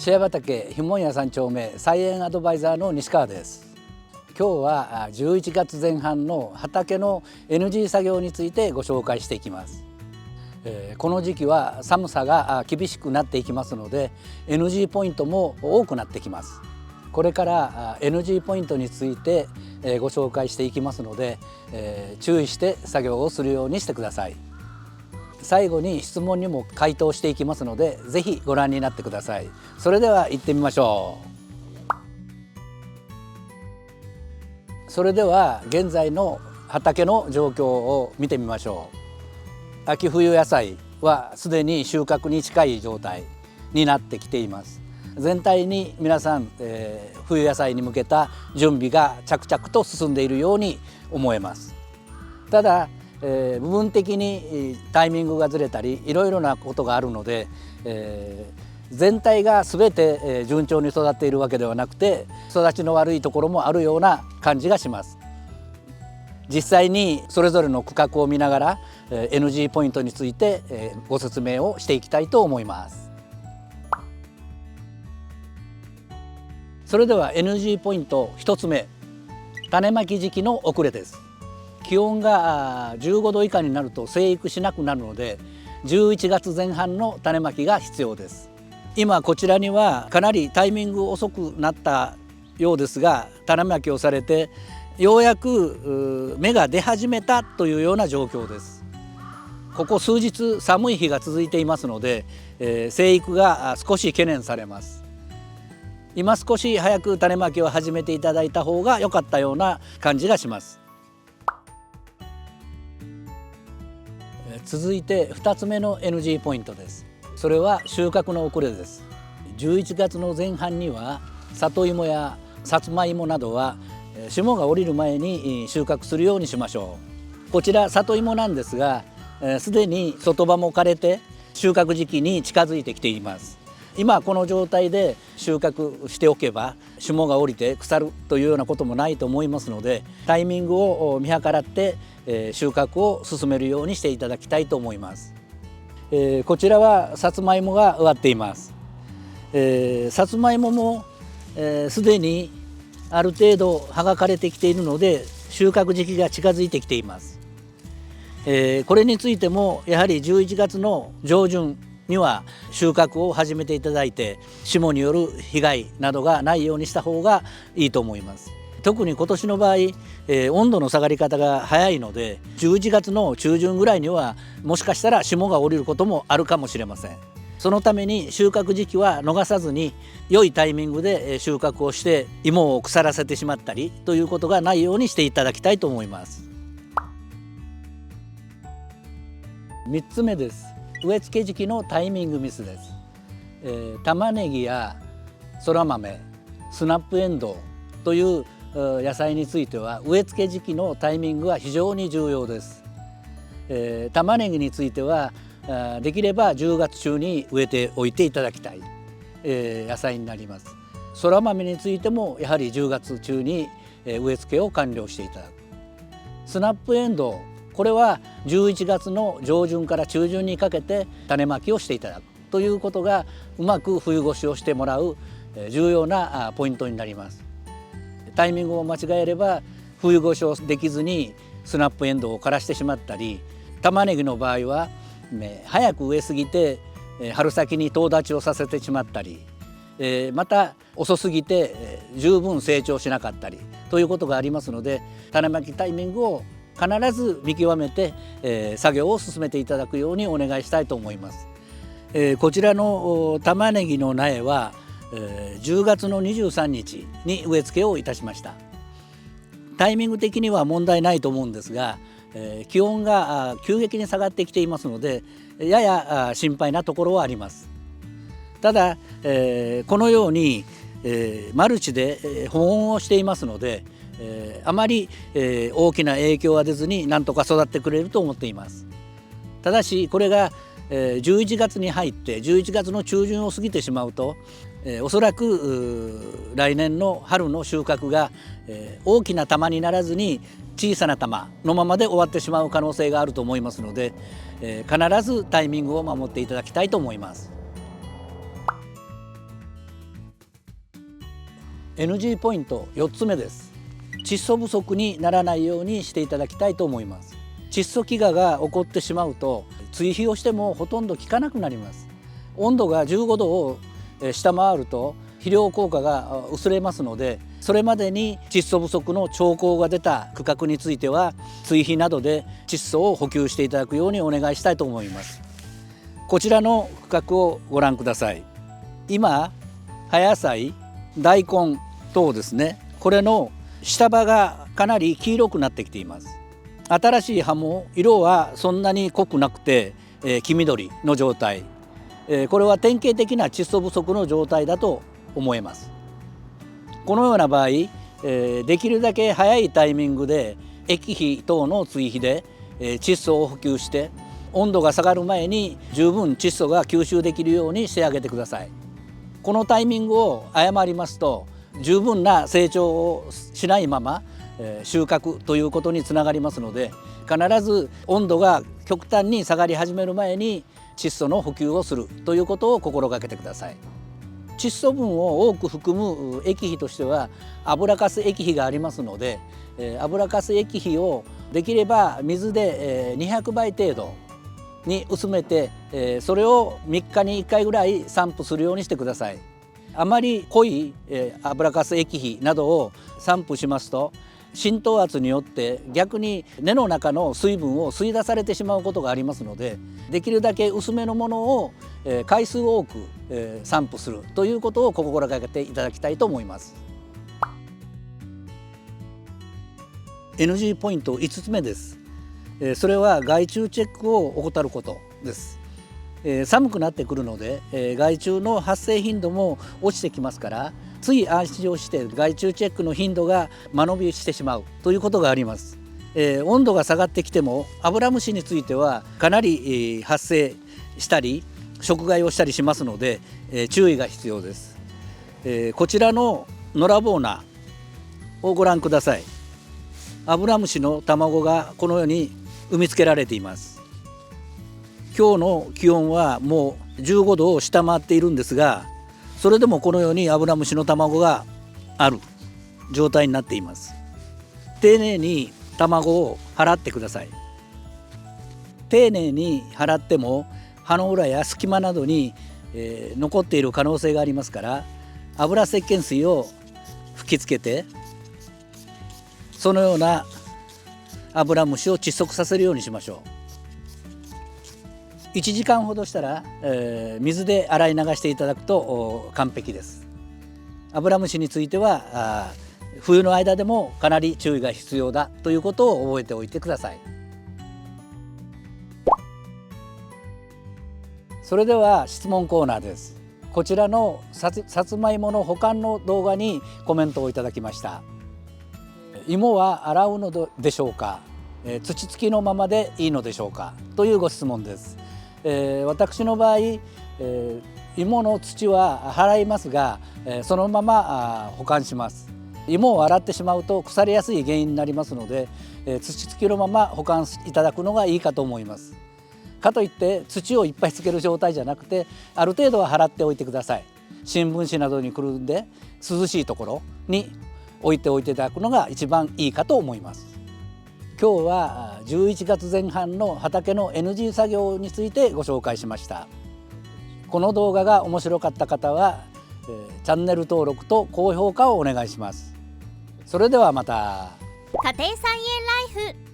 シェア畑ひもんや3丁目菜園アドバイザーの西川です。今日は11月前半の畑の NG 作業についてご紹介していきます。この時期は寒さが厳しくなっていきますので NG ポイントも多くなってきます。これから NG ポイントについてご紹介していきますので注意して作業をするようにしてください。最後に質問にも回答していきますのでぜひご覧になってください。それでは行ってみましょう。それでは現在の畑の状況を見てみましょう。秋冬野菜はすでに収穫に近い状態になってきています。全体に皆さん、冬野菜に向けた準備が着々と進んでいるように思えます。ただ部分的にタイミングがずれたりいろいろなことがあるので、全体が全て順調に育っているわけではなくて育ちの悪いところもあるような感じがします。実際にそれぞれの区画を見ながら NG ポイントについてご説明をしていきたいと思います。それでは NG ポイント1つ目、種まき時期の遅れです。気温が15度以下になると生育しなくなるので11月前半の種まきが必要です。今こちらにはかなりタイミング遅くなったようですが種まきをされてようやく芽が出始めたというような状況です。ここ数日寒い日が続いていますので、生育が少し懸念されます。今少し早く種まきを始めていただいた方が良かったような感じがします。続いて2つ目の NG ポイントです。それは収穫の遅れです。11月の前半には里芋やさつまいもなどは霜が降りる前に収穫するようにしましょう。こちら里芋なんですがすでに外葉も枯れて収穫時期に近づいてきています。今この状態で収穫しておけば霜が降りて腐るというようなこともないと思いますのでタイミングを見計らって収穫を進めるようにしていただきたいと思います。こちらはさつまいもが植わっています。さつまいももすでにある程度葉が枯れてきているので収穫時期が近づいてきています。これについてもやはり11月の上旬には収穫を始めていただいて霜による被害などがないようにした方がいいと思います。特に今年の場合、温度の下がり方が早いので11月の中旬ぐらいにはもしかしたら霜が降りることもあるかもしれません。そのために収穫時期は逃さずに良いタイミングで収穫をして芋を腐らせてしまったりということがないようにしていただきたいと思います。3つ目です。植え付け時期のタイミングミスです。玉ねぎやそら豆、スナップエンドウという野菜については植え付け時期のタイミングは非常に重要です。玉ねぎについてはできれば10月中に植えておいていただきたい、野菜になります。そら豆についてもやはり10月中に植え付けを完了していただく。スナップエンドウ、これは11月の上旬から中旬にかけて種まきをしていただくということがうまく冬越しをしてもらう重要なポイントになります。タイミングを間違えれば冬越しをできずにスナップエンドウを枯らしてしまったり、玉ねぎの場合は早く植えすぎて春先にとう立ちをさせてしまったり、また遅すぎて十分成長しなかったりということがありますので種まきタイミングを必ず見極めて、作業を進めていただくようにお願いしたいと思います。こちらの玉ねぎの苗は、10月の23日に植え付けをいたしました。タイミング的には問題ないと思うんですが、気温が急激に下がってきていますのでやや心配なところはあります。ただ、このように、マルチで保温をしていますのであまり大きな影響は出ずになんとか育ってくれると思っています。ただしこれが11月に入って11月の中旬を過ぎてしまうとおそらく来年の春の収穫が大きな玉にならずに小さな玉のままで終わってしまう可能性があると思いますので必ずタイミングを守っていただきたいと思います。NG ポイント4つ目です。窒素不足にならないようにしていただきたいと思います。窒素飢餓が起こってしまうと追肥をしてもほとんど効かなくなります。温度が15度を下回ると肥料効果が薄れますので、それまでに窒素不足の兆候が出た区画については追肥などで窒素を補給していただくようにお願いしたいと思います。こちらの区画をご覧ください。今葉野菜、大根等ですね、これの下葉がかなり黄色くなってきています。新しい葉も色はそんなに濃くなくて、黄緑の状態、これは典型的な窒素不足の状態だと思えます。このような場合、できるだけ早いタイミングで液肥等の追肥で、窒素を補給して温度が下がる前に十分窒素が吸収できるようにしてあげてください。このタイミングを誤りますと十分な成長をしないまま収穫ということにつながりますので、必ず温度が極端に下がり始める前に窒素の補給をするということを心がけてください。窒素分を多く含む液肥としては油かす液肥がありますので、油かす液肥をできれば水で200倍程度に薄めて、それを3日に1回ぐらい散布するようにしてください。あまり濃い油かす液肥などを散布しますと浸透圧によって逆に根の中の水分を吸い出されてしまうことがありますので、できるだけ薄めのものを回数多く散布するということを心がけていただきたいと思います。 NG ポイント5つ目です。それは害虫チェックを怠ることです。寒くなってくるので害虫の発生頻度も落ちてきますから、つい安心をして害虫チェックの頻度が間延びしてしまうということがあります。温度が下がってきてもアブラムシについてはかなり発生したり食害をしたりしますので注意が必要です。こちらの野良ボーナをご覧ください。アブラムシの卵がこのように産みつけられています。今日の気温はもう15度を下回っているんですが、それでもこのようにアブラムシの卵がある状態になっています。丁寧に卵を払ってください。丁寧に払っても葉の裏や隙間などに、残っている可能性がありますから、油石鹸水を吹きつけてそのようなアブラムシを窒息させるようにしましょう。1時間ほどしたら、水で洗い流していただくと完璧です。アブラムシについては冬の間でもかなり注意が必要だということを覚えておいてください。それでは質問コーナーです。こちらのさつまいもの保管の動画にコメントをいただきました。芋は洗うのでしょうか、土付きのままでいいのでしょうかというご質問です。私の場合、芋の土は払いますが、そのまま保管します。芋を洗ってしまうと腐りやすい原因になりますので、土付きのまま保管いただくのがいいかと思います。かといって土をいっぱいつける状態じゃなくて、ある程度は払っておいてください。新聞紙などにくるんで涼しいところに置いておいていただくのが一番いいかと思います。今日は11月前半の畑の NG 作業についてご紹介しました。この動画が面白かった方は、チャンネル登録と高評価をお願いします。それではまた。家庭菜園ライフ